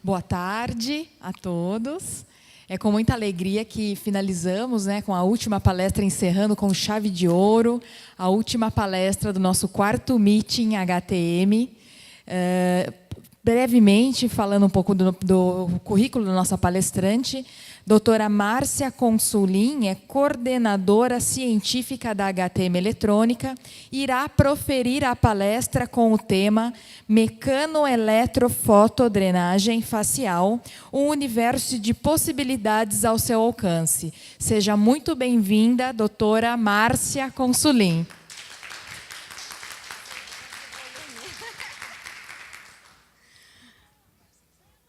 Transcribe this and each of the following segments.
Boa tarde a todos. É com muita alegria que finalizamos, com a última palestra, encerrando com chave de ouro, a última palestra do nosso quarto meeting HTM. Brevemente, falando um pouco do currículo da nossa palestrante, doutora Márcia Consulin é coordenadora científica da HTM Eletrônica e irá proferir a palestra com o tema Mecanoeletrofotodrenagem facial, um universo de possibilidades ao seu alcance. Seja muito bem-vinda, doutora Márcia Consulin.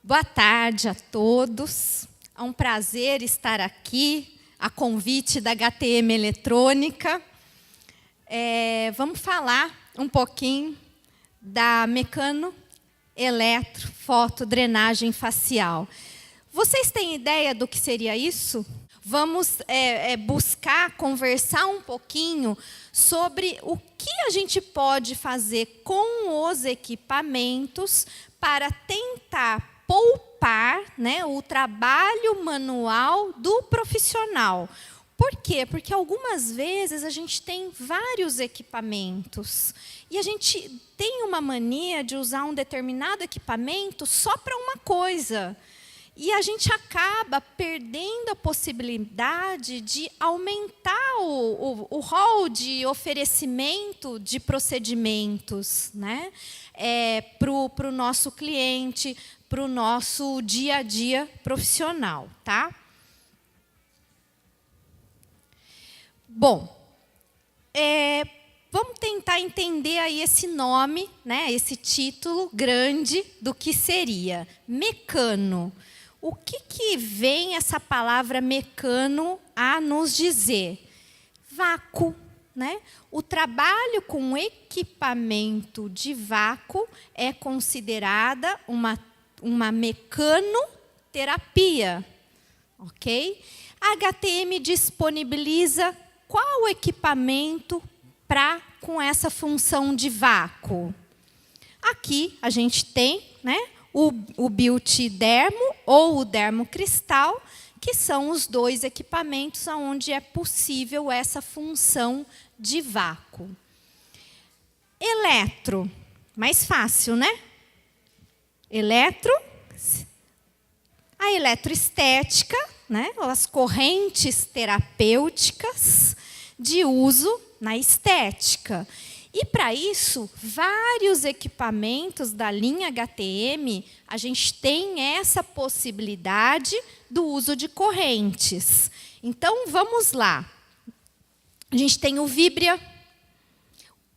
Boa tarde a todos. É um prazer estar aqui, a convite da HTM Eletrônica. Vamos falar um pouquinho da mecanoeletrofotodrenagem facial. Vocês têm ideia do que seria isso? Vamos buscar conversar um pouquinho sobre o que a gente pode fazer com os equipamentos para tentar poupar, o trabalho manual do profissional. Por quê? Porque algumas vezes a gente tem vários equipamentos e a gente tem uma mania de usar um determinado equipamento só para uma coisa. E a gente acaba perdendo a possibilidade de aumentar o rol de oferecimento de procedimentos, para o nosso cliente, para o nosso dia a dia profissional, tá? Bom, vamos tentar entender aí esse nome, esse título grande do que seria mecano. O que vem essa palavra mecano a nos dizer? Vácuo. O trabalho com equipamento de vácuo é considerada uma mecanoterapia. Ok? A HTM disponibiliza qual equipamento com essa função de vácuo? Aqui a gente tem, o Beauty Dermo ou o Dermocristal, que são os dois equipamentos onde é possível essa função de vácuo. Eletro, mais fácil, a eletroestética, as correntes terapêuticas de uso na estética. E, para isso, vários equipamentos da linha HTM, a gente tem essa possibilidade do uso de correntes. Então, vamos lá. A gente tem o Vibria.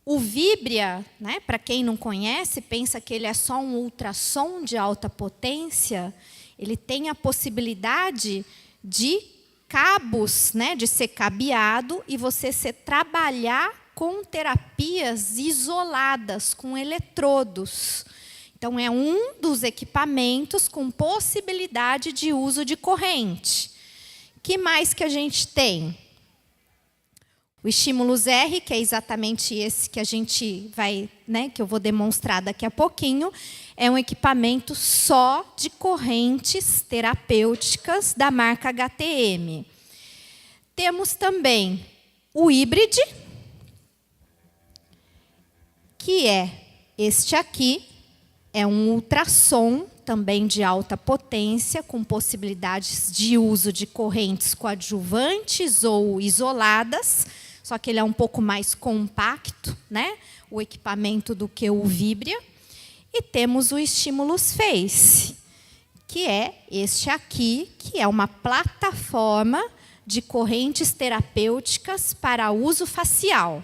O Vibria, para quem não conhece, pensa que ele é só um ultrassom de alta potência. Ele tem a possibilidade de cabos, de ser cabeado e você trabalhar com terapias isoladas, com eletrodos. Então, é um dos equipamentos com possibilidade de uso de corrente. O que mais que a gente tem? O Estímulos R, que é exatamente esse que a gente vai, que eu vou demonstrar daqui a pouquinho, é um equipamento só de correntes terapêuticas da marca HTM. Temos também o Hybrid, que é este aqui, é um ultrassom também de alta potência, com possibilidades de uso de correntes coadjuvantes ou isoladas, só que ele é um pouco mais compacto, o equipamento, do que o Vibria. E temos o Estímulos Face, que é este aqui, que é uma plataforma de correntes terapêuticas para uso facial.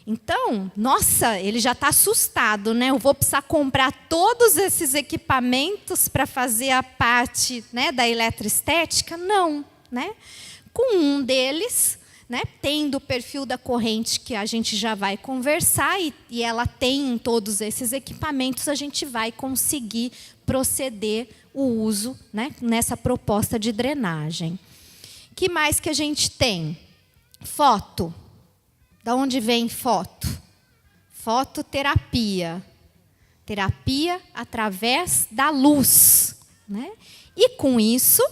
Então, nossa, ele já está assustado, Eu vou precisar comprar todos esses equipamentos para fazer a parte, da eletroestética? Não, Com um deles, tendo o perfil da corrente que a gente já vai conversar e ela tem em todos esses equipamentos, a gente vai conseguir proceder o uso, nessa proposta de drenagem. O que mais que a gente tem? Foto. Da onde vem foto? Fototerapia. Terapia através da luz. né? E com isso,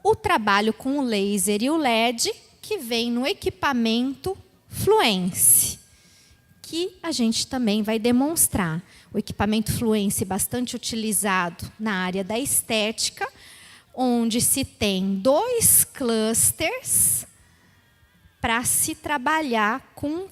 o trabalho com o laser e o LED, que vem no equipamento Fluence, que a gente também vai demonstrar. O equipamento Fluence bastante utilizado na área da estética, onde se tem 2 clusters para se trabalhar com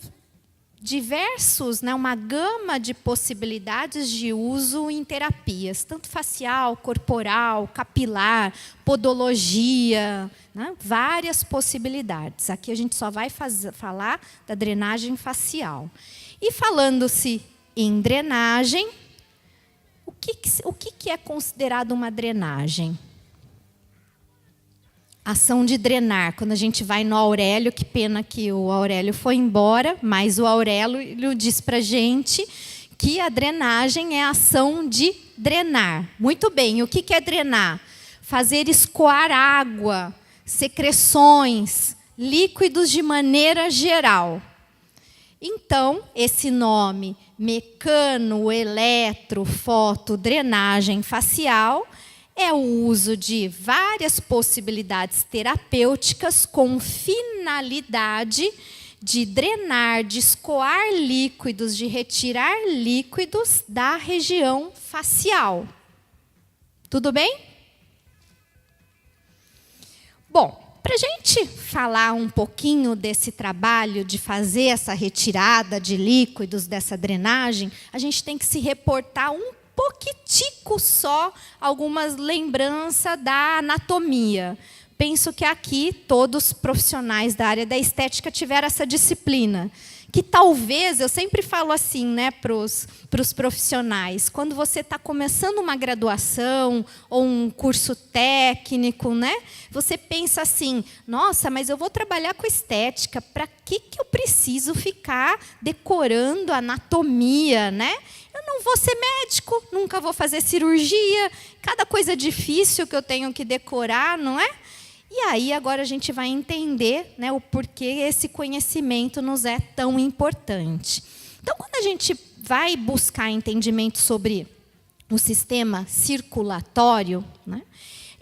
diversos, né, uma gama de possibilidades de uso em terapias, tanto facial, corporal, capilar, podologia, né, várias possibilidades. Aqui a gente só vai falar da drenagem facial. E falando-se em drenagem, o que é considerado uma drenagem? Ação de drenar. Quando a gente vai no Aurélio, que pena que o Aurélio foi embora, mas o Aurélio diz para a gente que a drenagem é a ação de drenar. Muito bem, o que é drenar? Fazer escoar água, secreções, líquidos de maneira geral. Então, esse nome, mecano-eletro-fotodrenagem facial, é o uso de várias possibilidades terapêuticas com finalidade de drenar, de escoar líquidos, de retirar líquidos da região facial. Tudo bem? Bom, para a gente falar um pouquinho desse trabalho de fazer essa retirada de líquidos, dessa drenagem, a gente tem que se reportar um pouquitico só algumas lembranças da anatomia. Penso que aqui todos os profissionais da área da estética tiveram essa disciplina. Que talvez, eu sempre falo assim, né, para os profissionais, quando você está começando uma graduação ou um curso técnico, né, você pensa assim, nossa, mas eu vou trabalhar com estética, para que eu preciso ficar decorando anatomia, né? Eu não vou ser médico, nunca vou fazer cirurgia, cada coisa difícil que eu tenho que decorar, não é? E aí agora a gente vai entender, né, o porquê esse conhecimento nos é tão importante. Então, quando a gente vai buscar entendimento sobre o sistema circulatório, né,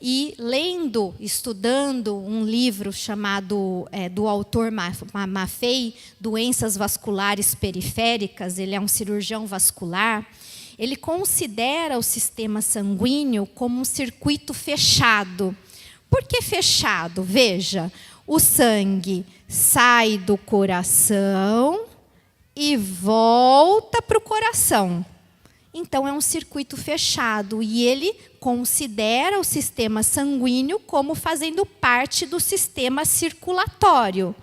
e lendo, estudando um livro chamado, do autor Maffei, Doenças Vasculares Periféricas, ele é um cirurgião vascular, ele considera o sistema sanguíneo como um circuito fechado. Por que fechado? Veja, o sangue sai do coração e volta para o coração. Então, é um circuito fechado e ele considera o sistema sanguíneo como fazendo parte do sistema circulatório.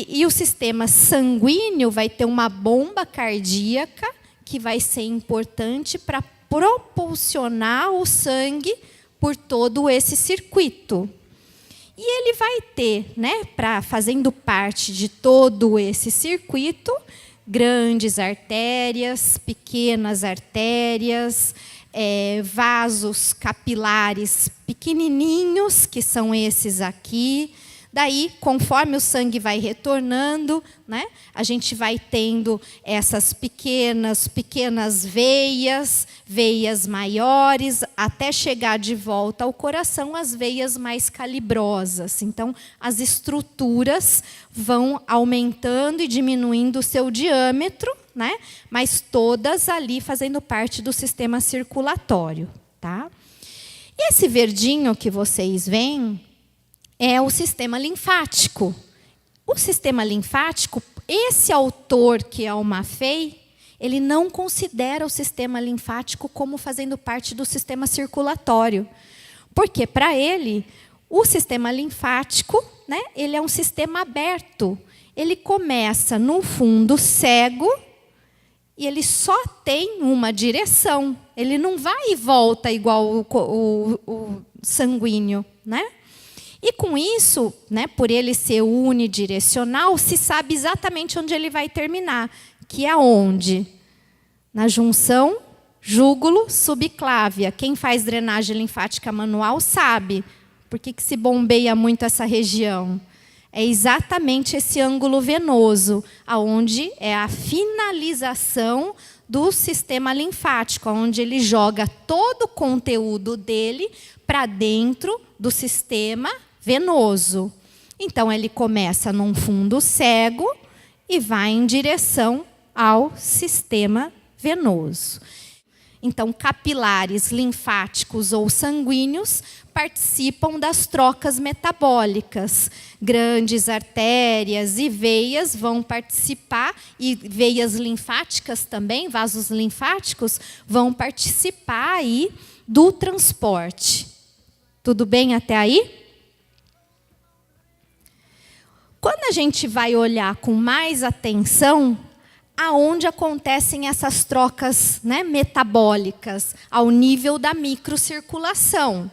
E o sistema sanguíneo vai ter uma bomba cardíaca que vai ser importante para propulsionar o sangue por todo esse circuito. E ele vai ter, né, fazendo parte de todo esse circuito, grandes artérias, pequenas artérias, vasos capilares pequenininhos, que são esses aqui. Daí, conforme o sangue vai retornando, né, a gente vai tendo essas pequenas veias maiores, até chegar de volta ao coração, as veias mais calibrosas. Então, as estruturas vão aumentando e diminuindo o seu diâmetro, né, mas todas ali fazendo parte do sistema circulatório. Tá? Esse verdinho que vocês veem é o sistema linfático. O sistema linfático, esse autor, que é o Maffei, ele não considera o sistema linfático como fazendo parte do sistema circulatório. Porque, para ele, o sistema linfático, né, ele é um sistema aberto. Ele começa no fundo cego e ele só tem uma direção. Ele não vai e volta igual o sanguíneo, né? E com isso, né, por ele ser unidirecional, se sabe exatamente onde ele vai terminar, que é onde? Na junção júgulo-subclávia. Quem faz drenagem linfática manual sabe. Por que se bombeia muito essa região? É exatamente esse ângulo venoso, aonde é a finalização do sistema linfático, onde ele joga todo o conteúdo dele para dentro do sistema venoso. Então, ele começa num fundo cego e vai em direção ao sistema venoso. Então, capilares linfáticos ou sanguíneos participam das trocas metabólicas. Grandes artérias e veias vão participar, e veias linfáticas também, vasos linfáticos, vão participar aí do transporte. Tudo bem até aí? Quando a gente vai olhar com mais atenção, aonde acontecem essas trocas, né, metabólicas, ao nível da microcirculação.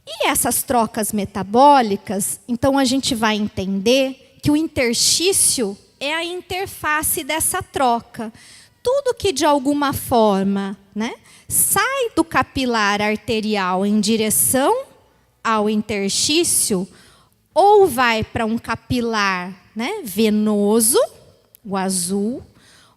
E essas trocas metabólicas, então a gente vai entender que o interstício é a interface dessa troca. Tudo que de alguma forma, né, sai do capilar arterial em direção ao interstício, ou vai para um capilar, né, venoso, o azul,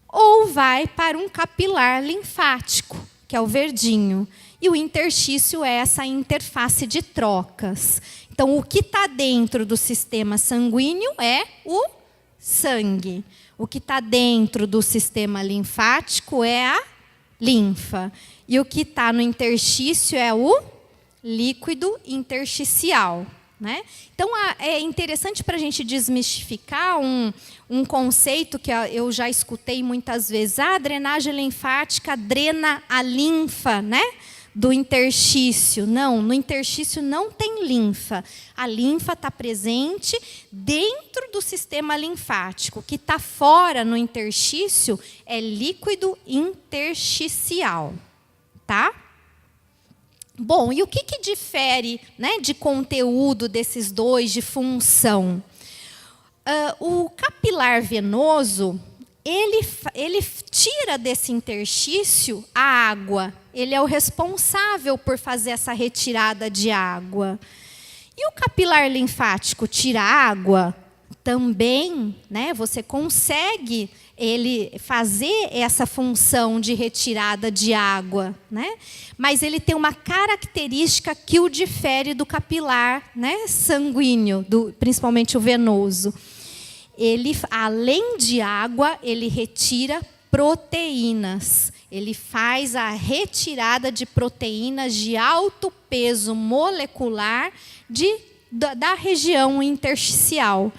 ou vai para um capilar linfático, que é o verdinho. E o interstício é essa interface de trocas. Então, o que está dentro do sistema sanguíneo é o sangue. O que está dentro do sistema linfático é a linfa. E o que está no interstício é o líquido intersticial. Né? Então, é interessante para a gente desmistificar um conceito que eu já escutei muitas vezes. A drenagem linfática drena a linfa, né, do interstício. Não, no interstício não tem linfa. A linfa está presente dentro do sistema linfático. O que está fora no interstício é líquido intersticial. Tá? Bom, e o que difere, né, de conteúdo desses dois, de função? O capilar venoso, ele tira desse interstício a água. Ele é o responsável por fazer essa retirada de água. E o capilar linfático tira água? Também, né, você consegue ele fazer essa função de retirada de água, né? Mas ele tem uma característica que o difere do capilar, né, sanguíneo, principalmente o venoso. Ele, além de água, ele retira proteínas. Ele faz a retirada de proteínas de alto peso molecular da região intersticial.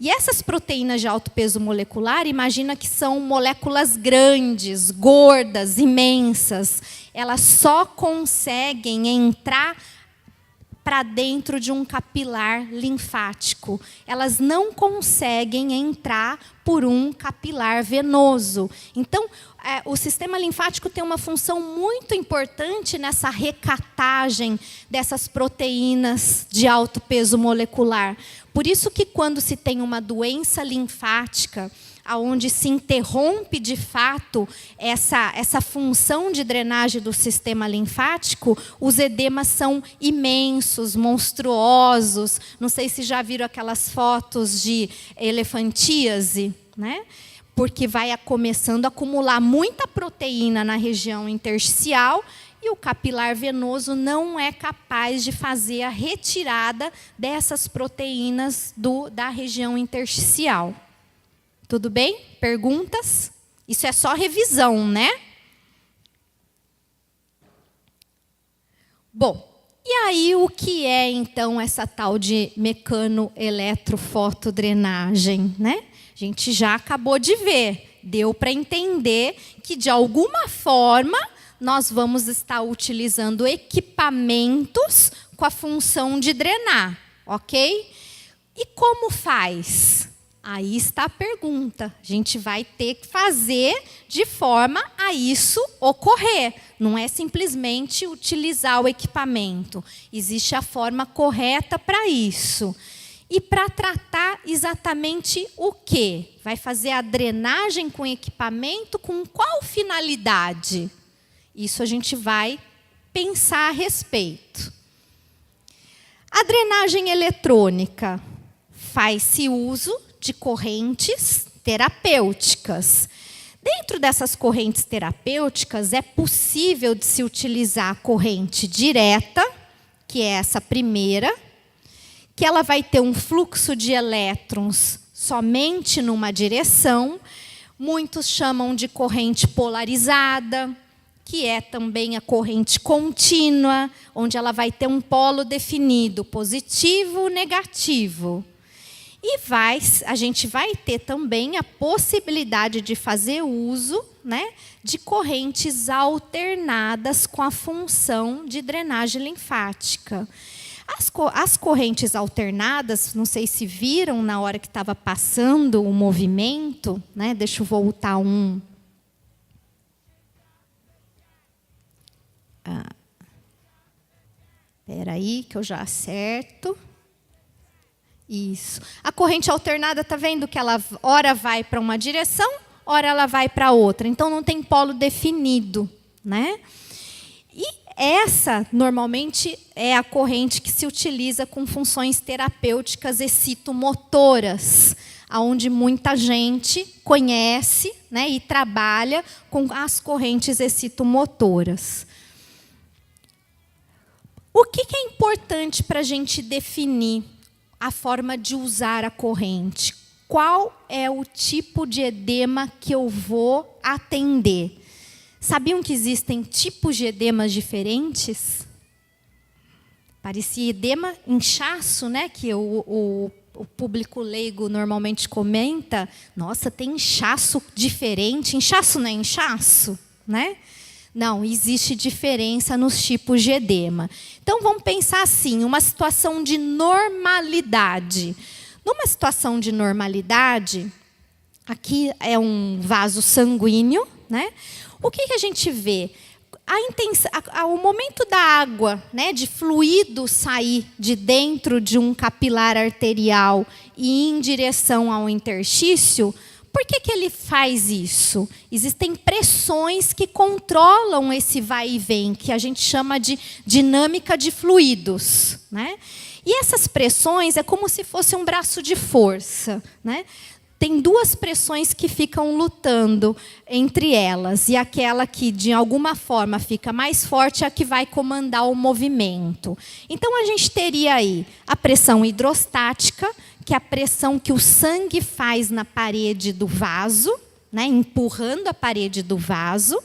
E essas proteínas de alto peso molecular, imagina que são moléculas grandes, gordas, imensas. Elas só conseguem entrar para dentro de um capilar linfático. Elas não conseguem entrar por um capilar venoso. Então, o sistema linfático tem uma função muito importante nessa recatagem dessas proteínas de alto peso molecular. Por isso que quando se tem uma doença linfática, onde se interrompe de fato essa função de drenagem do sistema linfático, os edemas são imensos, monstruosos. Não sei se já viram aquelas fotos de elefantíase, né? Porque vai começando a acumular muita proteína na região intersticial e o capilar venoso não é capaz de fazer a retirada dessas proteínas da região intersticial. Tudo bem? Perguntas? Isso é só revisão, né? Bom, e aí o que é então essa tal de mecanoeletrofotodrenagem, né? A gente já acabou de ver, deu para entender que de alguma forma nós vamos estar utilizando equipamentos com a função de drenar, ok? E como faz? Aí está a pergunta. A gente vai ter que fazer de forma a isso ocorrer. Não é simplesmente utilizar o equipamento. Existe a forma correta para isso. E para tratar exatamente o quê? Vai fazer a drenagem com equipamento com qual finalidade? Isso a gente vai pensar a respeito. A drenagem eletrônica faz-se uso de correntes terapêuticas. Dentro dessas correntes terapêuticas, é possível de se utilizar a corrente direta, que é essa primeira, que ela vai ter um fluxo de elétrons somente numa direção. Muitos chamam de corrente polarizada, que é também a corrente contínua, onde ela vai ter um polo definido, positivo ou negativo. E a gente vai ter também a possibilidade de fazer uso, né, de correntes alternadas com a função de drenagem linfática. As correntes alternadas, não sei se viram na hora que estava passando o movimento, né, deixa eu voltar um. Espera aí que eu já acerto. Isso. A corrente alternada, está vendo que ela ora vai para uma direção, ora ela vai para outra. Então, não tem polo definido, né? E essa, normalmente, é a corrente que se utiliza com funções terapêuticas excitomotoras, onde muita gente conhece, né, e trabalha com as correntes excitomotoras. O que é importante para a gente definir a forma de usar a corrente? Qual é o tipo de edema que eu vou atender? Sabiam que existem tipos de edemas diferentes? Parecia edema, inchaço, né? Que o público leigo normalmente comenta. Nossa, tem inchaço diferente. Inchaço não é inchaço, né? Não, existe diferença nos tipos de edema. Então, vamos pensar assim, uma situação de normalidade. Numa situação de normalidade, aqui é um vaso sanguíneo, né? O que a gente vê? O momento da água, né, de fluido sair de dentro de um capilar arterial e ir em direção ao interstício. Por que ele faz isso? Existem pressões que controlam esse vai e vem, que a gente chama de dinâmica de fluidos, né? E essas pressões é como se fosse um braço de força, né? Tem duas pressões que ficam lutando entre elas, e aquela que, de alguma forma, fica mais forte é a que vai comandar o movimento. Então, a gente teria aí a pressão hidrostática, que é a pressão que o sangue faz na parede do vaso, né, empurrando a parede do vaso.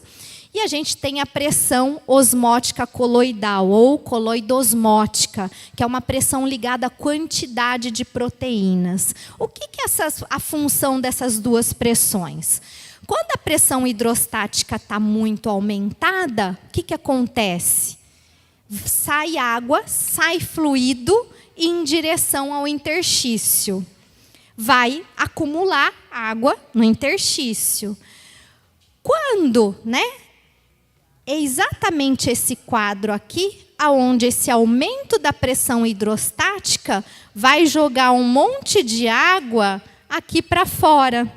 E a gente tem a pressão osmótica coloidal, ou coloidosmótica, que é uma pressão ligada à quantidade de proteínas. O que é a função dessas duas pressões? Quando a pressão hidrostática está muito aumentada, o que acontece? Sai água, sai fluido em direção ao interstício. Vai acumular água no interstício. Quando, né? É exatamente esse quadro aqui, onde esse aumento da pressão hidrostática vai jogar um monte de água aqui para fora,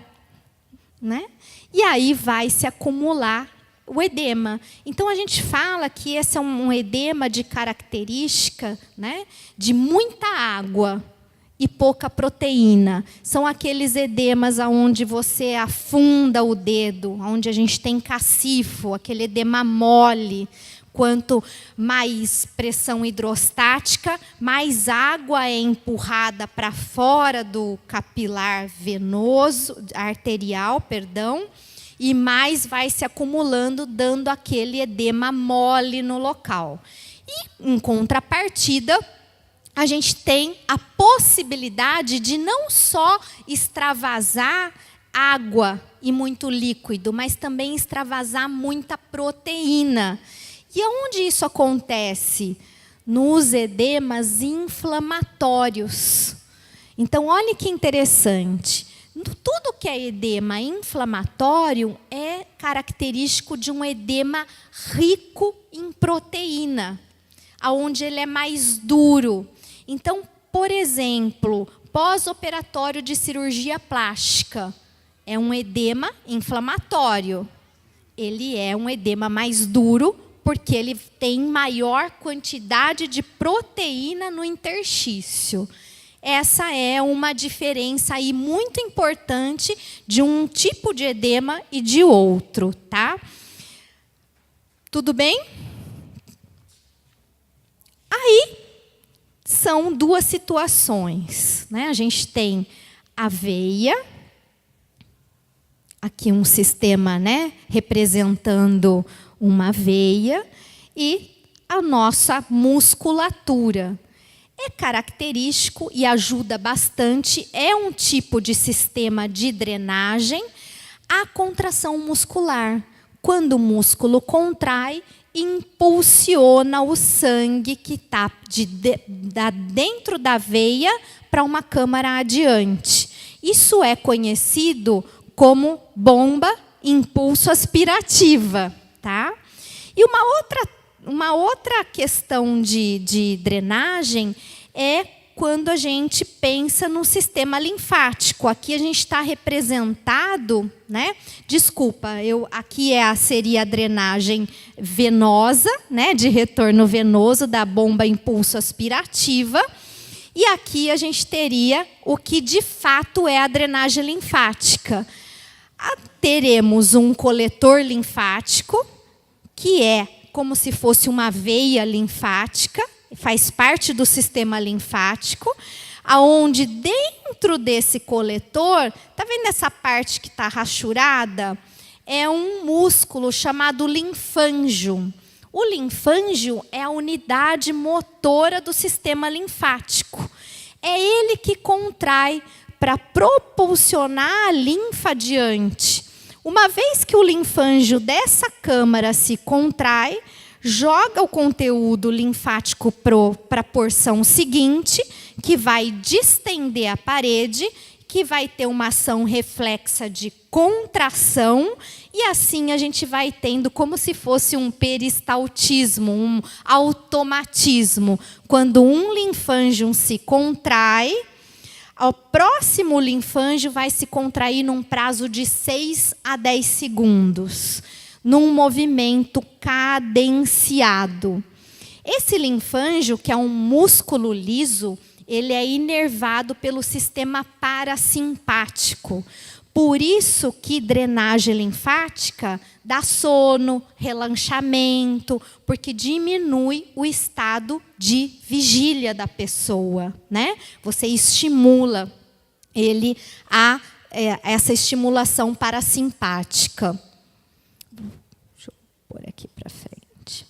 né? E aí vai se acumular o edema. Então, a gente fala que esse é um edema de característica, né, de muita água e pouca proteína. São aqueles edemas onde você afunda o dedo, onde a gente tem cacifo, aquele edema mole. Quanto mais pressão hidrostática, mais água é empurrada para fora do capilar venoso, arterial, perdão, e mais vai se acumulando, dando aquele edema mole no local. E, em contrapartida, a gente tem a possibilidade de não só extravasar água e muito líquido, mas também extravasar muita proteína. E onde isso acontece? Nos edemas inflamatórios. Então, olha que interessante. Tudo que é edema inflamatório é característico de um edema rico em proteína, onde ele é mais duro. Então, por exemplo, pós-operatório de cirurgia plástica, é um edema inflamatório. Ele é um edema mais duro, porque ele tem maior quantidade de proteína no interstício. essa é uma diferença aí muito importante de um tipo de edema e de outro, tá? Tudo bem? Aí são duas situações, né? A gente tem a veia, aqui um sistema, né, representando uma veia, e a nossa musculatura. É característico e ajuda bastante, é um tipo de sistema de drenagem, a contração muscular. Quando o músculo contrai, impulsiona o sangue que está dentro da veia para uma câmara adiante. Isso é conhecido como bomba impulso aspirativa, tá? E uma outra questão de drenagem é quando a gente pensa no sistema linfático. Aqui a gente está representado, né? Desculpa, aqui seria a drenagem venosa, né? De retorno venoso da bomba impulso aspirativa. E aqui a gente teria o que de fato é a drenagem linfática. Teremos um coletor linfático, que é como se fosse uma veia linfática, faz parte do sistema linfático, aonde dentro desse coletor, tá vendo essa parte que está rachurada? É um músculo chamado linfângio. O linfângio é a unidade motora do sistema linfático. É ele que contrai para propulsionar a linfa adiante. Uma vez que o linfângio dessa câmara se contrai, joga o conteúdo linfático para a porção seguinte, que vai distender a parede, que vai ter uma ação reflexa de contração, e assim a gente vai tendo como se fosse um peristaltismo, um automatismo. Quando um linfângio se contrai, o próximo linfângio vai se contrair num prazo de 6 a 10 segundos, num movimento cadenciado. Esse linfângio, que é um músculo liso, ele é inervado pelo sistema parasimpático. Por isso que drenagem linfática dá sono, relaxamento, porque diminui o estado de vigília da pessoa, né? Você estimula ele a essa estimulação parasimpática. Deixa eu pôr aqui para frente.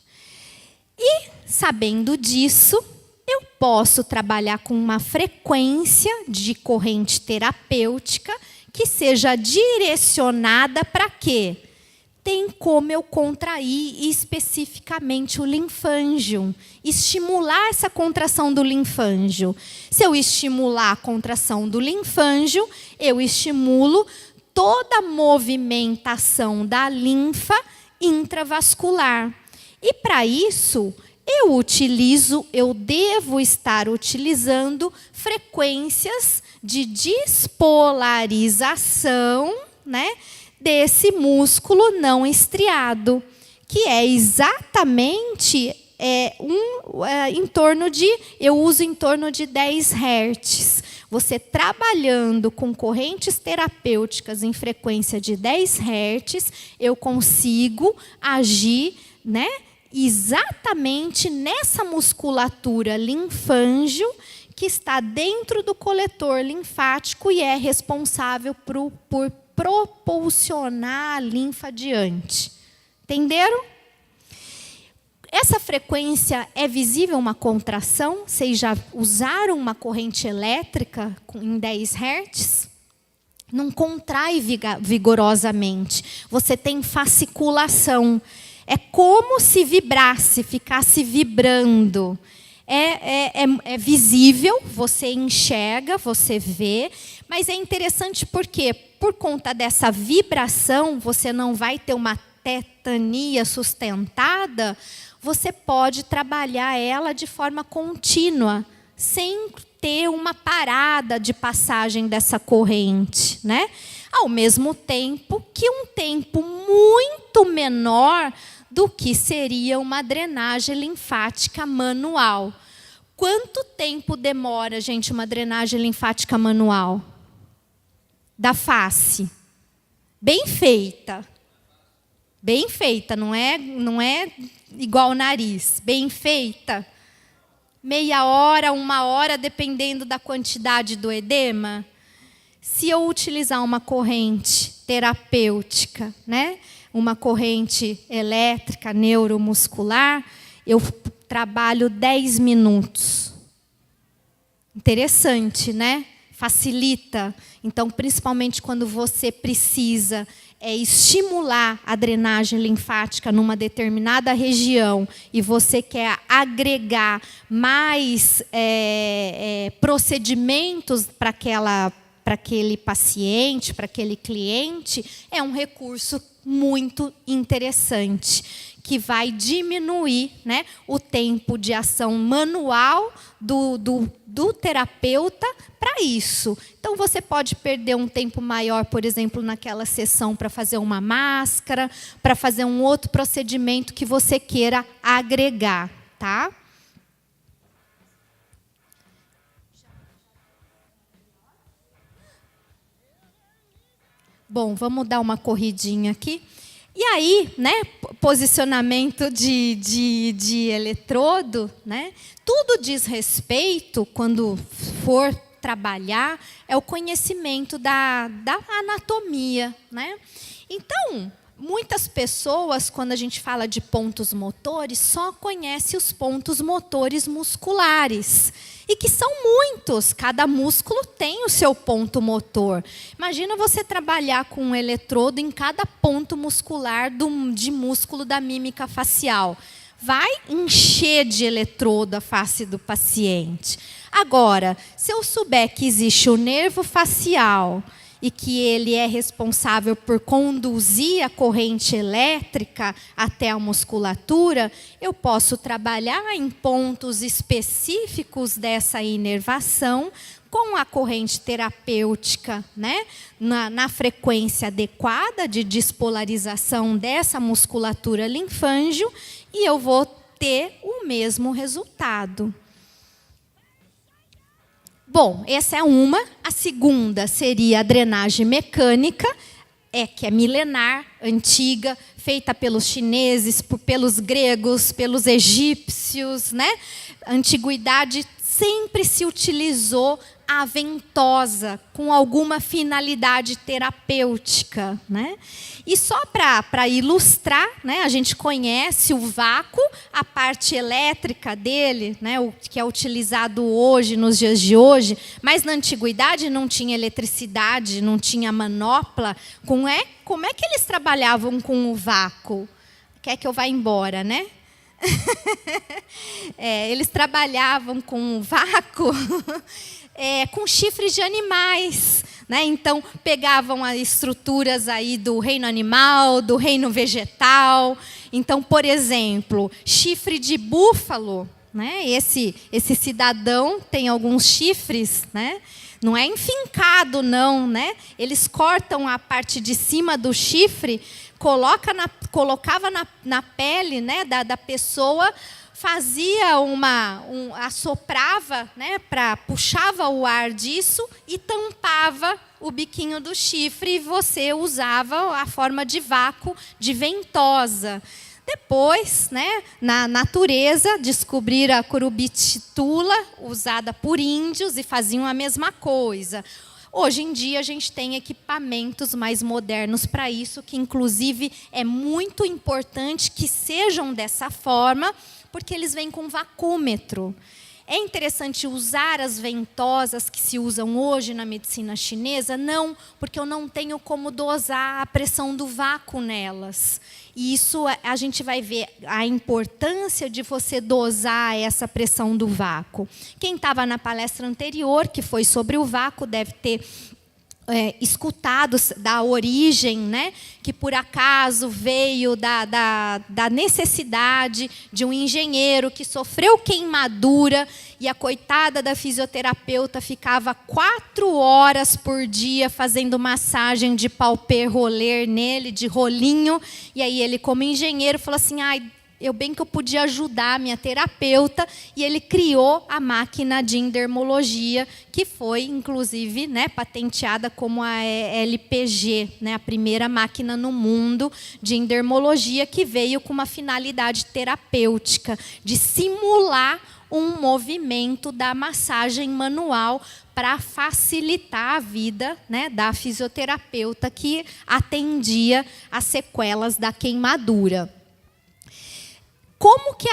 E, sabendo disso, eu posso trabalhar com uma frequência de corrente terapêutica que seja direcionada para quê? Tem como eu contrair especificamente o linfângio, estimular essa contração do linfângio. Se eu estimular a contração do linfângio, eu estimulo toda a movimentação da linfa intravascular. E para isso, eu devo estar utilizando frequências de despolarização, né, desse músculo não estriado, que é exatamente eu uso em torno de 10 Hz. Você trabalhando com correntes terapêuticas em frequência de 10 Hz, eu consigo agir, né, exatamente nessa musculatura linfângio que está dentro do coletor linfático e é responsável por propulsionar a linfa adiante. Entenderam? Essa frequência é visível uma contração? Vocês já usaram uma corrente elétrica em 10 Hz? Não contrai vigorosamente. Você tem fasciculação. É como se vibrasse, ficasse vibrando. É visível, você enxerga, você vê, mas é interessante porque, por conta dessa vibração, você não vai ter uma tetania sustentada, você pode trabalhar ela de forma contínua, sem ter uma parada de passagem dessa corrente, né? Ao mesmo tempo que um tempo muito menor do que seria uma drenagem linfática manual. Quanto tempo demora, gente, uma drenagem linfática manual? Da face. Bem feita. Bem feita, não é igual o nariz. Bem feita. Meia hora, 1 hora, dependendo da quantidade do edema. Se eu utilizar uma corrente terapêutica, né? Uma corrente elétrica, neuromuscular, eu trabalho 10 minutos. Interessante, né? Facilita. Então, principalmente quando você precisa estimular a drenagem linfática numa determinada região e você quer agregar mais procedimentos para aquele paciente, para aquele cliente, é um recurso muito interessante, que vai diminuir, né, o tempo de ação manual do terapeuta para isso. Então, você pode perder um tempo maior, por exemplo, naquela sessão para fazer uma máscara, para fazer um outro procedimento que você queira agregar, tá? Bom, vamos dar uma corridinha aqui. E aí, né, posicionamento de eletrodo, né, tudo diz respeito, quando for trabalhar, é o conhecimento da anatomia, né? Então, muitas pessoas, quando a gente fala de pontos motores, só conhecem os pontos motores musculares. E que são muitos, cada músculo tem o seu ponto motor. Imagina você trabalhar com um eletrodo em cada ponto muscular de músculo da mímica facial. Vai encher de eletrodo a face do paciente. Agora, se eu souber que existe o nervo facial e que ele é responsável por conduzir a corrente elétrica até a musculatura, eu posso trabalhar em pontos específicos dessa inervação com a corrente terapêutica, né, na frequência adequada de despolarização dessa musculatura linfângio, e eu vou ter o mesmo resultado. Bom, essa é uma. A segunda seria a drenagem mecânica, que é milenar, antiga, feita pelos chineses, pelos gregos, pelos egípcios, né? A antiguidade sempre se utilizou a ventosa com alguma finalidade terapêutica, né? E só para ilustrar, né, a gente conhece o vácuo, a parte elétrica dele, né, o que é utilizado hoje, nos dias de hoje, mas na antiguidade não tinha eletricidade, não tinha manopla. Como é que eles trabalhavam com o vácuo? Quer que eu vá embora, né? Eles trabalhavam com o vácuo com chifres de animais, né? Então, pegavam as estruturas aí do reino animal, do reino vegetal. Então, por exemplo, chifre de búfalo, né? Esse cidadão tem alguns chifres, né? Não é enfincado, não, né? Eles cortam a parte de cima do chifre, colocava na pele, né, da pessoa, fazia assoprava, né, puxava o ar disso e tampava o biquinho do chifre, e você usava a forma de vácuo, de ventosa. Depois, né, na natureza, descobriram a curubititula, usada por índios, e faziam a mesma coisa. Hoje em dia, a gente tem equipamentos mais modernos para isso, que, inclusive, é muito importante que sejam dessa forma, porque eles vêm com vacúmetro. É interessante usar as ventosas que se usam hoje na medicina chinesa? Não, porque eu não tenho como dosar a pressão do vácuo nelas. E isso a gente vai ver a importância de você dosar essa pressão do vácuo. Quem estava na palestra anterior, que foi sobre o vácuo, deve ter escutado da origem, né, que por acaso veio da necessidade de um engenheiro que sofreu queimadura, e a coitada da fisioterapeuta ficava 4 horas por dia fazendo massagem de palpé roller nele, de rolinho, e aí ele, como engenheiro, falou assim: ai, eu podia ajudar a minha terapeuta, e ele criou a máquina de endermologia, que foi, inclusive, né, patenteada como a LPG, né, a primeira máquina no mundo de endermologia, que veio com uma finalidade terapêutica, de simular um movimento da massagem manual para facilitar a vida, né, da fisioterapeuta que atendia as sequelas da queimadura. Como que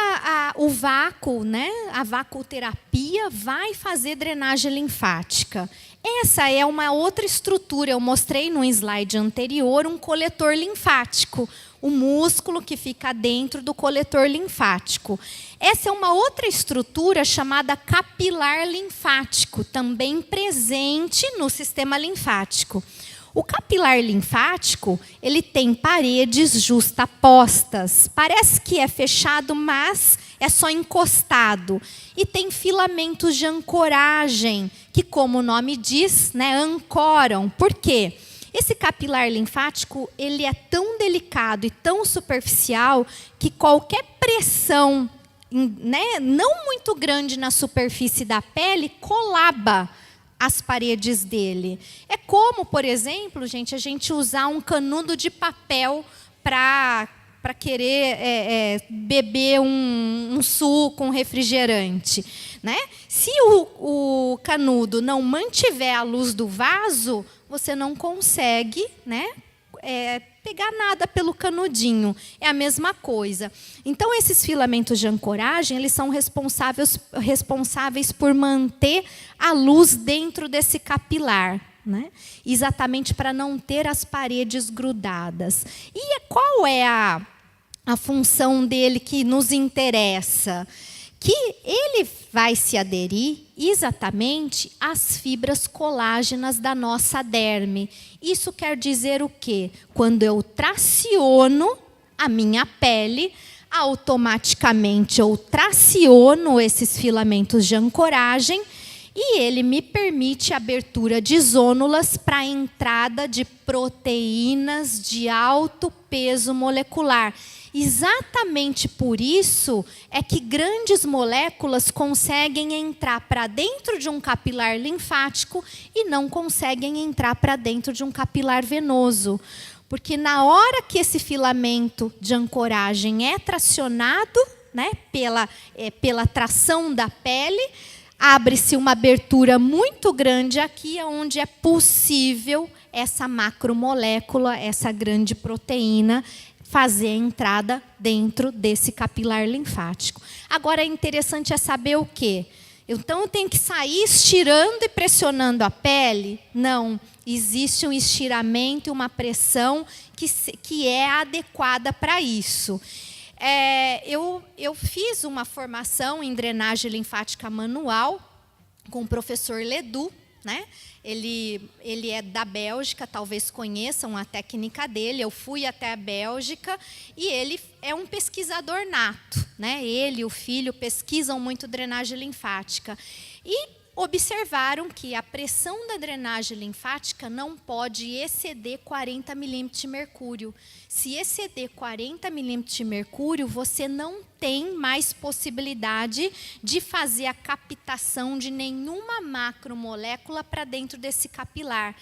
o vácuo, né, a vacuoterapia vai fazer drenagem linfática? Essa é uma outra estrutura. Eu mostrei no slide anterior um coletor linfático, o músculo que fica dentro do coletor linfático. Essa é uma outra estrutura chamada capilar linfático, também presente no sistema linfático. O capilar linfático, ele tem paredes justapostas. Parece que é fechado, mas é só encostado. E tem filamentos de ancoragem, que, como o nome diz, né, ancoram. Por quê? Esse capilar linfático, ele é tão delicado e tão superficial que qualquer pressão, né, não muito grande na superfície da pele, colaba as paredes dele. É como, por exemplo, gente, a gente usar um canudo de papel para querer beber um suco, um refrigerante, né? Se o canudo não mantiver a luz do vaso, você não consegue, né, pegar nada pelo canudinho. É a mesma coisa. Então, esses filamentos de ancoragem, eles são responsáveis por manter a luz dentro desse capilar, né? Exatamente para não ter as paredes grudadas. E qual é a função dele que nos interessa? Que ele vai se aderir exatamente às fibras colágenas da nossa derme. Isso quer dizer o quê? Quando eu traciono a minha pele, automaticamente eu traciono esses filamentos de ancoragem e ele me permite a abertura de zônulas para a entrada de proteínas de alto peso molecular. Exatamente por isso é que grandes moléculas conseguem entrar para dentro de um capilar linfático e não conseguem entrar para dentro de um capilar venoso. Porque na hora que esse filamento de ancoragem é tracionado, né, pela tração da pele, abre-se uma abertura muito grande aqui, onde é possível essa macromolécula, essa grande proteína, fazer a entrada dentro desse capilar linfático. Agora, é interessante saber o quê? Então, eu tenho que sair estirando e pressionando a pele? Não. Existe um estiramento e uma pressão que é adequada para isso. Eu fiz uma formação em drenagem linfática manual com o professor Ledoux, né? Ele é da Bélgica, talvez conheçam a técnica dele. Eu fui até a Bélgica e ele é um pesquisador nato, né? Ele e o filho pesquisam muito drenagem linfática. E observaram que a pressão da drenagem linfática não pode exceder 40 milímetros de mercúrio. Se exceder 40 milímetros de mercúrio, você não tem mais possibilidade de fazer a captação de nenhuma macromolécula para dentro desse capilar.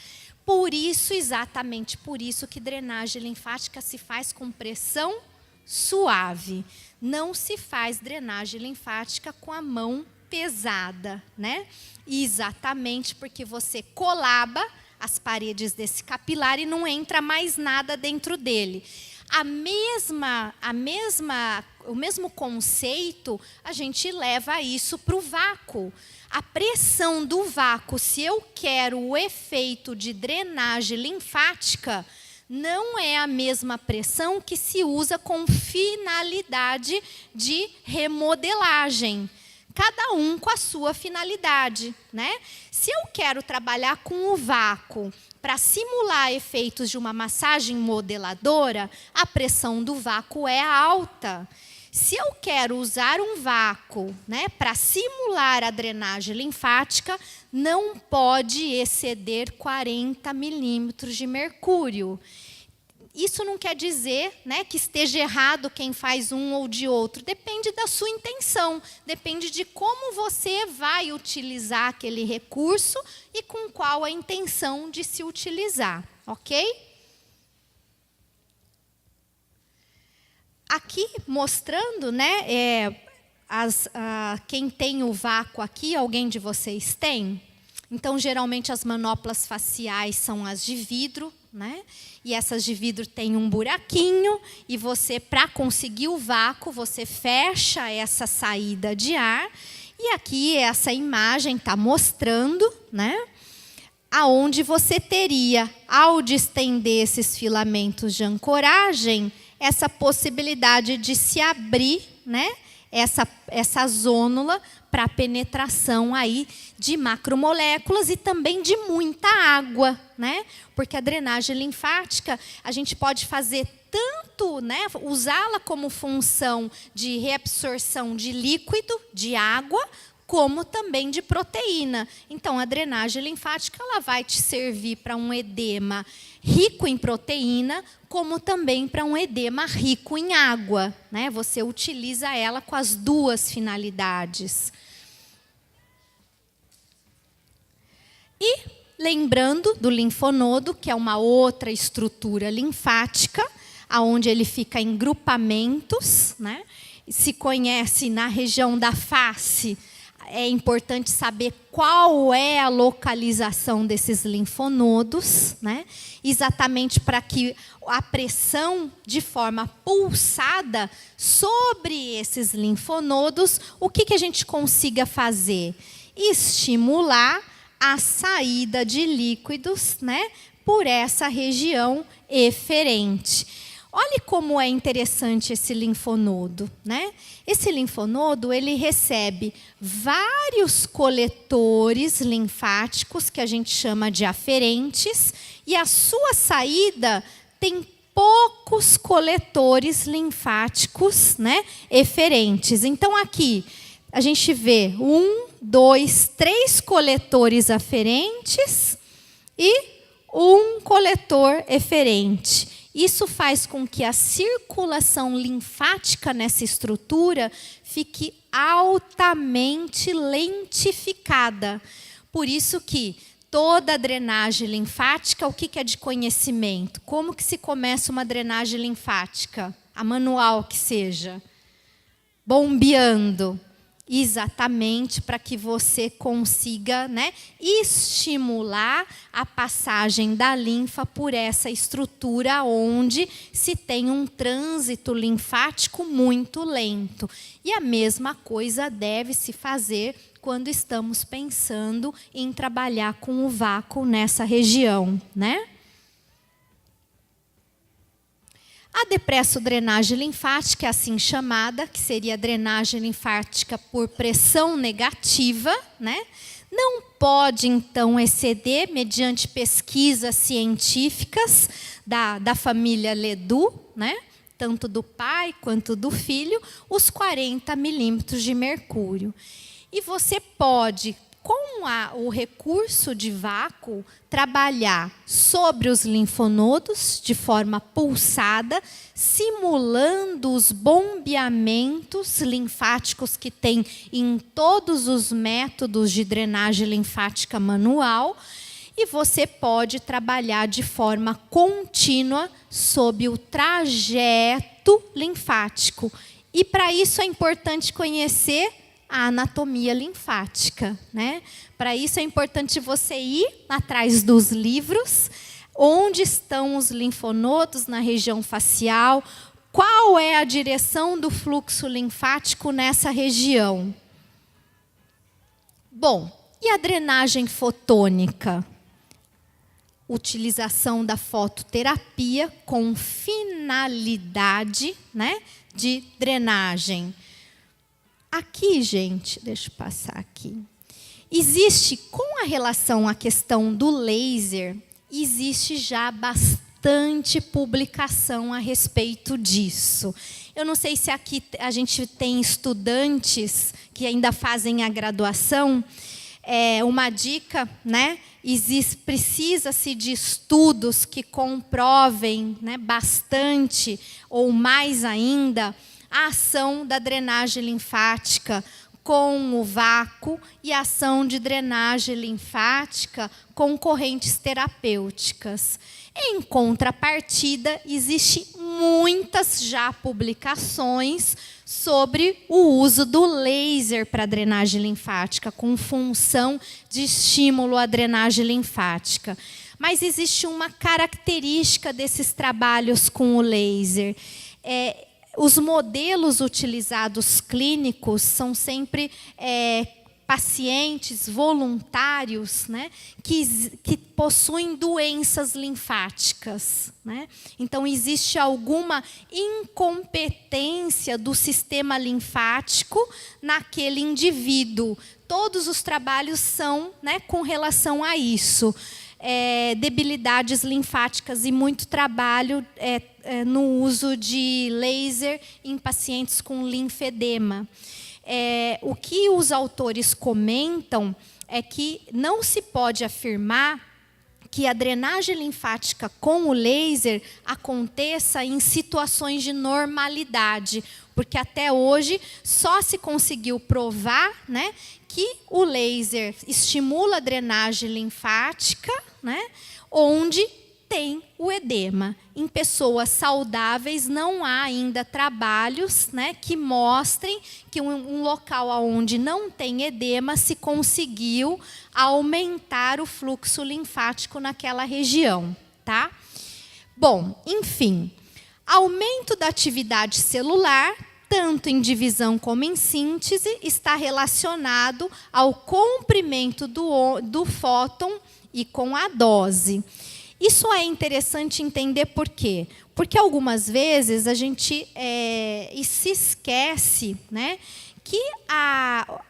Por isso, exatamente por isso, que drenagem linfática se faz com pressão suave. Não se faz drenagem linfática com a mão pesada, né? Exatamente porque você colaba as paredes desse capilar e não entra mais nada dentro dele. O mesmo conceito, a gente leva isso para o vácuo. A pressão do vácuo, se eu quero o efeito de drenagem linfática, não é a mesma pressão que se usa com finalidade de remodelagem. Cada um com a sua finalidade, né? Se eu quero trabalhar com o vácuo para simular efeitos de uma massagem modeladora, a pressão do vácuo é alta. Se eu quero usar um vácuo, né, para simular a drenagem linfática, não pode exceder 40 milímetros de mercúrio. Isso não quer dizer, né, que esteja errado quem faz um ou de outro. Depende da sua intenção, depende de como você vai utilizar aquele recurso e com qual a intenção de se utilizar, ok? Aqui mostrando, né, quem tem o vácuo aqui, alguém de vocês tem? Então, geralmente, as manoplas faciais são as de vidro, né? E essas de vidro têm um buraquinho, e você, para conseguir o vácuo, você fecha essa saída de ar. E aqui, essa imagem está mostrando, né, aonde você teria, ao distender esses filamentos de ancoragem, essa possibilidade de se abrir, né, essa zônula para a penetração aí de macromoléculas e também de muita água, né? Porque a drenagem linfática, a gente pode fazer tanto, né, usá-la como função de reabsorção de líquido, de água, como também de proteína. Então, a drenagem linfática ela vai te servir para um edema rico em proteína, como também para um edema rico em água, né? Você utiliza ela com as duas finalidades. E lembrando do linfonodo, que é uma outra estrutura linfática, onde ele fica em grupamentos, né? Se conhece na região da face, é importante saber qual é a localização desses linfonodos, né? Exatamente para que a pressão de forma pulsada sobre esses linfonodos, o que a gente consiga fazer? Estimular a saída de líquidos, né, por essa região eferente. Olhe como é interessante esse linfonodo, né? Esse linfonodo, ele recebe vários coletores linfáticos, que a gente chama de aferentes, e a sua saída tem poucos coletores linfáticos, né, eferentes. Então, aqui, a gente vê 1, 2, 3 coletores aferentes e 1 coletor eferente. Isso faz com que a circulação linfática nessa estrutura fique altamente lentificada. Por isso que toda a drenagem linfática, o que é de conhecimento? Como que se começa uma drenagem linfática? A manual que seja. Bombeando. Exatamente para que você consiga, né, estimular a passagem da linfa por essa estrutura onde se tem um trânsito linfático muito lento. E a mesma coisa deve se fazer quando estamos pensando em trabalhar com o vácuo nessa região, né? A depressodrenagem linfática é assim chamada, que seria a drenagem linfática por pressão negativa, né? Não pode, então, exceder, mediante pesquisas científicas da família Ledoux, né? Tanto do pai quanto do filho, os 40 milímetros de mercúrio. E você pode, com o recurso de vácuo, trabalhar sobre os linfonodos de forma pulsada, simulando os bombeamentos linfáticos que tem em todos os métodos de drenagem linfática manual. E você pode trabalhar de forma contínua sob o trajeto linfático. E para isso é importante conhecer a anatomia linfática, né? Para isso é importante você ir atrás dos livros, onde estão os linfonodos na região facial, qual é a direção do fluxo linfático nessa região. Bom, e a drenagem fotônica? Utilização da fototerapia com finalidade, né, de drenagem. Aqui, gente, deixa eu passar aqui. Existe, com a relação à questão do laser, existe já bastante publicação a respeito disso. Eu não sei se aqui a gente tem estudantes que ainda fazem a graduação. Uma dica, né? Precisa-se de estudos que comprovem, né, bastante, ou mais ainda, a ação da drenagem linfática com o vácuo e a ação de drenagem linfática com correntes terapêuticas. Em contrapartida, existem muitas já publicações sobre o uso do laser para drenagem linfática, com função de estímulo à drenagem linfática. Mas existe uma característica desses trabalhos com o laser. Os modelos utilizados clínicos são sempre pacientes voluntários, né, que possuem doenças linfáticas, né? Então, existe alguma incompetência do sistema linfático naquele indivíduo. Todos os trabalhos são, né, com relação a isso. Debilidades linfáticas e muito trabalho no uso de laser em pacientes com linfedema. O que os autores comentam é que não se pode afirmar que a drenagem linfática com o laser aconteça em situações de normalidade, porque até hoje só se conseguiu provar, né, que o laser estimula a drenagem linfática, né, onde tem o edema. Em pessoas saudáveis não há ainda trabalhos, né, que mostrem que um local onde não tem edema se conseguiu aumentar o fluxo linfático naquela região, tá? Bom, enfim, aumento da atividade celular, tanto em divisão como em síntese, está relacionado ao comprimento do fóton e com a dose. Isso é interessante entender por quê? Porque algumas vezes a gente se esquece, né, que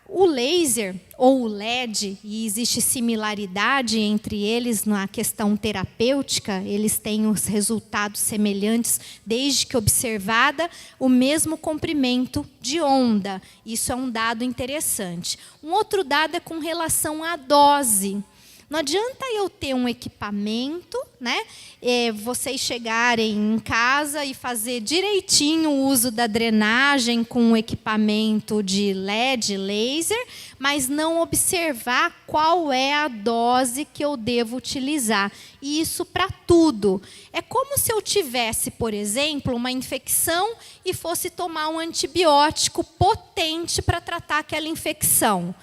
o laser ou o LED, e existe similaridade entre eles na questão terapêutica, eles têm os resultados semelhantes desde que observada o mesmo comprimento de onda. Isso é um dado interessante. Um outro dado é com relação à dose. Não adianta eu ter um equipamento, né? Vocês chegarem em casa e fazer direitinho o uso da drenagem com o equipamento de LED, laser, mas não observar qual é a dose que eu devo utilizar. E isso para tudo. É como se eu tivesse, por exemplo, uma infecção e fosse tomar um antibiótico potente para tratar aquela infecção.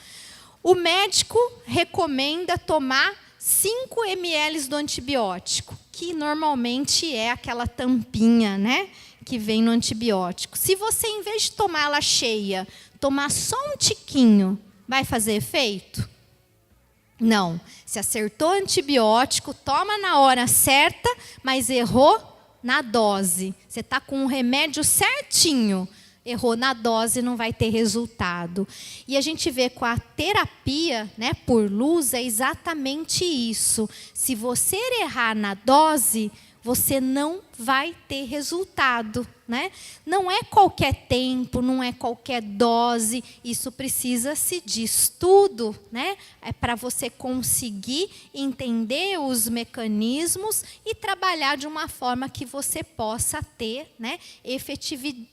O médico recomenda tomar 5 ml do antibiótico, que normalmente é aquela tampinha, né, que vem no antibiótico. Se você, em vez de tomar ela cheia, tomar só um tiquinho, vai fazer efeito? Não. Se acertou antibiótico, toma na hora certa, mas errou na dose. Você está com o remédio certinho, errou na dose, não vai ter resultado. E a gente vê com a terapia, né, por luz, é exatamente isso. Se você errar na dose, você não vai ter resultado, né? Não é qualquer tempo, não é qualquer dose, isso precisa-se de estudo, né? É para você conseguir entender os mecanismos e trabalhar de uma forma que você possa ter, né,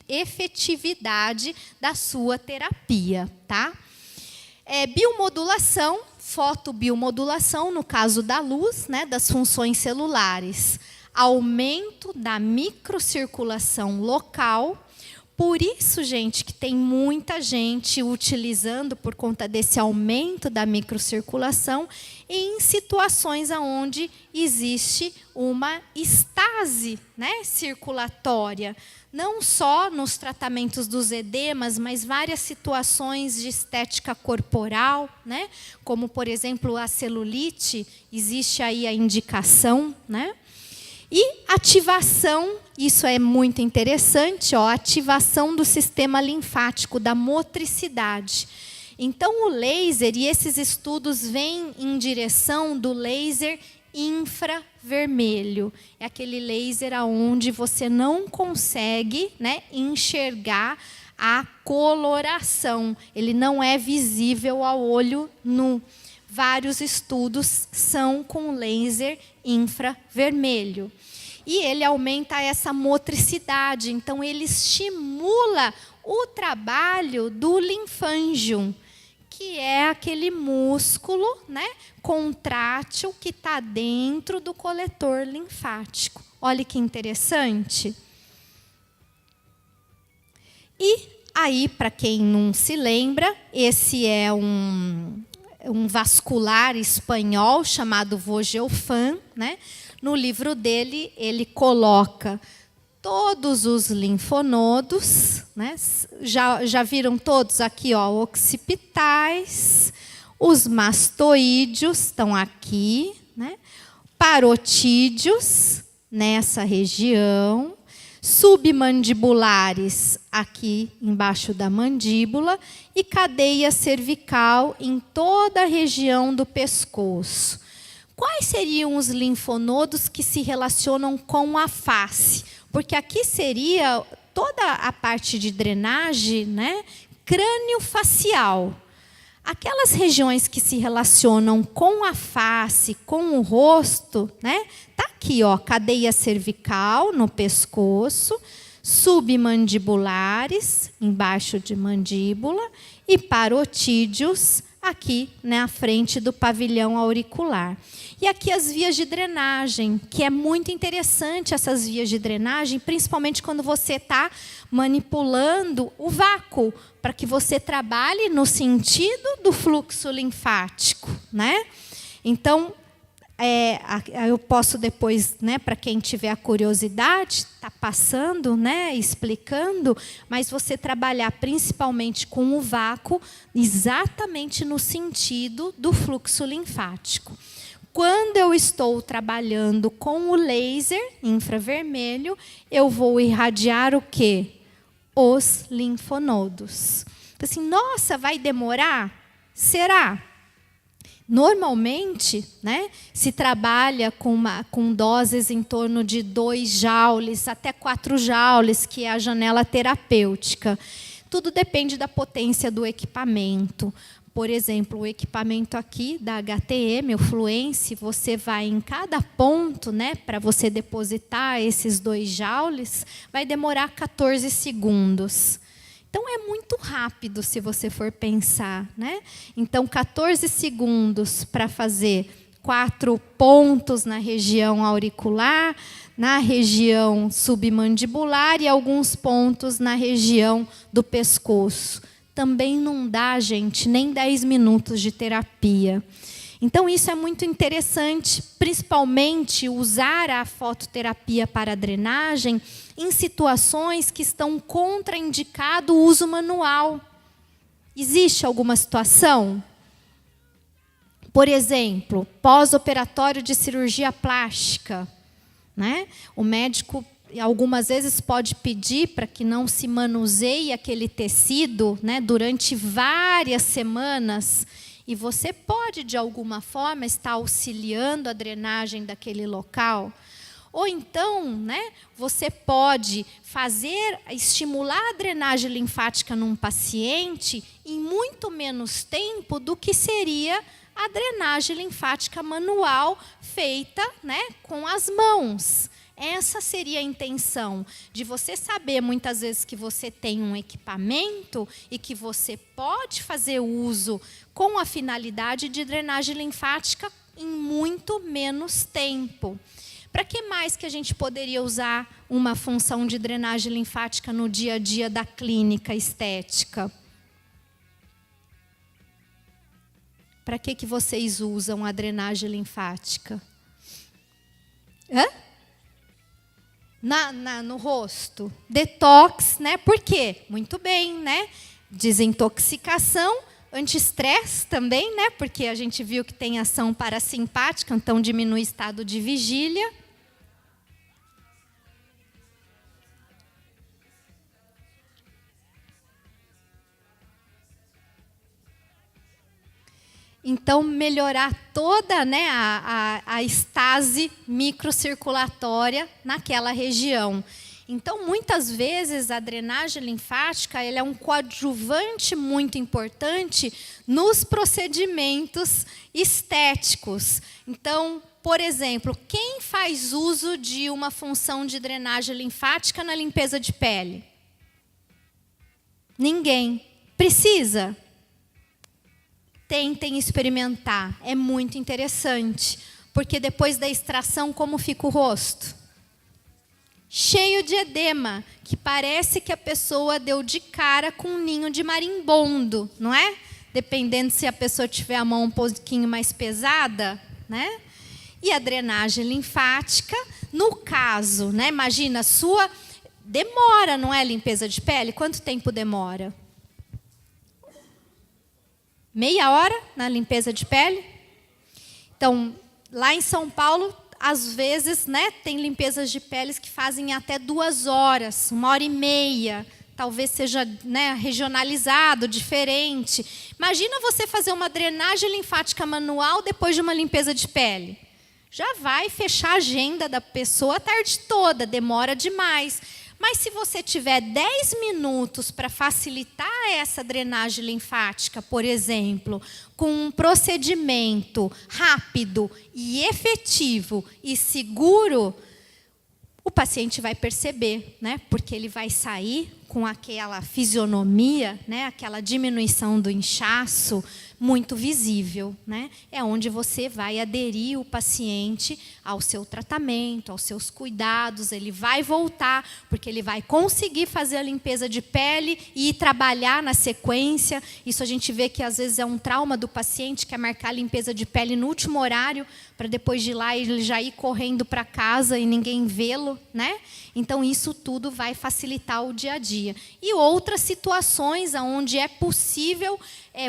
efetividade da sua terapia, tá? Biomodulação, fotobiomodulação, no caso da luz, né, das funções celulares. Aumento da microcirculação local. Por isso, gente, que tem muita gente utilizando por conta desse aumento da microcirculação em situações onde existe uma estase, né, circulatória. Não só nos tratamentos dos edemas, mas várias situações de estética corporal, né, como, por exemplo, a celulite, existe aí a indicação, né? E ativação, isso é muito interessante, ó, ativação do sistema linfático, da motricidade. Então, o laser, e esses estudos vêm em direção do laser infravermelho. É aquele laser onde você não consegue, né, enxergar a coloração. Ele não é visível ao olho nu. Vários estudos são com laser infravermelho. E ele aumenta essa motricidade, então ele estimula o trabalho do linfângium, que é aquele músculo, né, contrátil que está dentro do coletor linfático. Olha que interessante. E aí, para quem não se lembra, esse é um vascular espanhol chamado Vogelfan, né? No livro dele, ele coloca todos os linfonodos, né? Já viram todos aqui, ó, occipitais, os mastoídeos estão aqui, né? Parotídeos nessa região, submandibulares aqui embaixo da mandíbula e cadeia cervical em toda a região do pescoço. Quais seriam os linfonodos que se relacionam com a face? Porque aqui seria toda a parte de drenagem, né, crânio-facial. Aquelas regiões que se relacionam com a face, com o rosto, né, tá aqui, ó, cadeia cervical no pescoço, submandibulares embaixo de mandíbula e parotídeos aqui na frente do pavilhão auricular. E aqui as vias de drenagem, que é muito interessante essas vias de drenagem, principalmente quando você está manipulando o vácuo, para que você trabalhe no sentido do fluxo linfático, né? Então, eu posso depois, né, para quem tiver a curiosidade, tá passando, né, explicando, mas você trabalhar principalmente com o vácuo, exatamente no sentido do fluxo linfático. Quando eu estou trabalhando com o laser infravermelho, eu vou irradiar o quê? Os linfonodos. Assim, nossa, vai demorar? Será? Normalmente, né, se trabalha com doses em torno de 2 joules até 4 joules, que é a janela terapêutica. Tudo depende da potência do equipamento. Por exemplo, o equipamento aqui da HTM, o Fluence, você vai em cada ponto, né, para você depositar esses 2 joules, vai demorar 14 segundos. Então, é muito rápido, se você for pensar, né? Então, 14 segundos para fazer 4 pontos na região auricular, na região submandibular e alguns pontos na região do pescoço. Também não dá, gente, nem 10 minutos de terapia. Então, isso é muito interessante, principalmente usar a fototerapia para drenagem em situações que estão contraindicado o uso manual. Existe alguma situação? Por exemplo, pós-operatório de cirurgia plástica, né? O médico algumas vezes pode pedir para que não se manuseie aquele tecido, né, durante várias semanas, e você pode, de alguma forma, estar auxiliando a drenagem daquele local. Ou então, né, você pode estimular a drenagem linfática num paciente em muito menos tempo do que seria a drenagem linfática manual feita, né, com as mãos. Essa seria a intenção, de você saber muitas vezes que você tem um equipamento e que você pode fazer uso com a finalidade de drenagem linfática em muito menos tempo. Para que mais que a gente poderia usar uma função de drenagem linfática no dia a dia da clínica estética? Para que vocês usam a drenagem linfática? Hã? No rosto. Detox, né? Por quê? Muito bem, né? Desintoxicação, antiestresse também, né? Porque a gente viu que tem ação parasimpática, então diminui o estado de vigília. Então, melhorar toda, né, a estase microcirculatória naquela região. Então, muitas vezes, a drenagem linfática ela é um coadjuvante muito importante nos procedimentos estéticos. Então, por exemplo, quem faz uso de uma função de drenagem linfática na limpeza de pele? Ninguém. Precisa? Tentem experimentar. É muito interessante. Porque depois da extração, como fica o rosto? Cheio de edema, que parece que a pessoa deu de cara com um ninho de marimbondo, não é? Dependendo se a pessoa tiver a mão um pouquinho mais pesada, né? E a drenagem linfática, no caso, né? Imagina, demora, não é, a limpeza de pele? Quanto tempo demora? Meia hora na limpeza de pele? Então, lá em São Paulo, às vezes, né, tem limpezas de peles que fazem até 2 horas, 1h30. Talvez seja, né, regionalizado, diferente. Imagina você fazer uma drenagem linfática manual depois de uma limpeza de pele. Já vai fechar a agenda da pessoa a tarde toda, demora demais. Mas se você tiver 10 minutos para facilitar essa drenagem linfática, por exemplo, com um procedimento rápido e efetivo e seguro, o paciente vai perceber, né? Porque ele vai sair com aquela fisionomia, né? Aquela diminuição do inchaço muito visível, né? É onde você vai aderir o paciente ao seu tratamento, aos seus cuidados. Ele vai voltar, porque ele vai conseguir fazer a limpeza de pele e trabalhar na sequência. Isso a gente vê que às vezes é um trauma do paciente, que é marcar a limpeza de pele no último horário, para depois de lá ele já ir correndo para casa e ninguém vê-lo, né? Então isso tudo vai facilitar o dia a dia. E outras situações onde é possível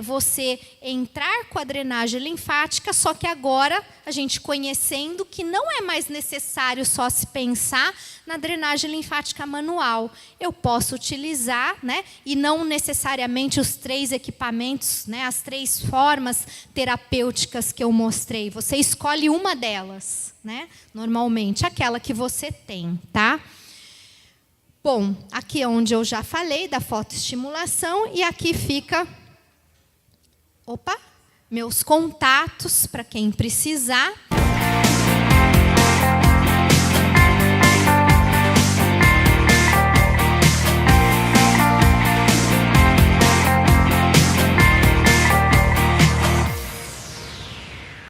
você entrar com a drenagem linfática, só que agora a gente conhecendo que não é mais necessário só se pensar na drenagem linfática manual. Eu posso utilizar, né, e não necessariamente os 3 equipamentos, né, as 3 formas terapêuticas que eu mostrei. Você escolhe uma delas, né, normalmente aquela que você tem, tá? Bom, aqui é onde eu já falei da fotoestimulação e aqui fica meus contatos para quem precisar.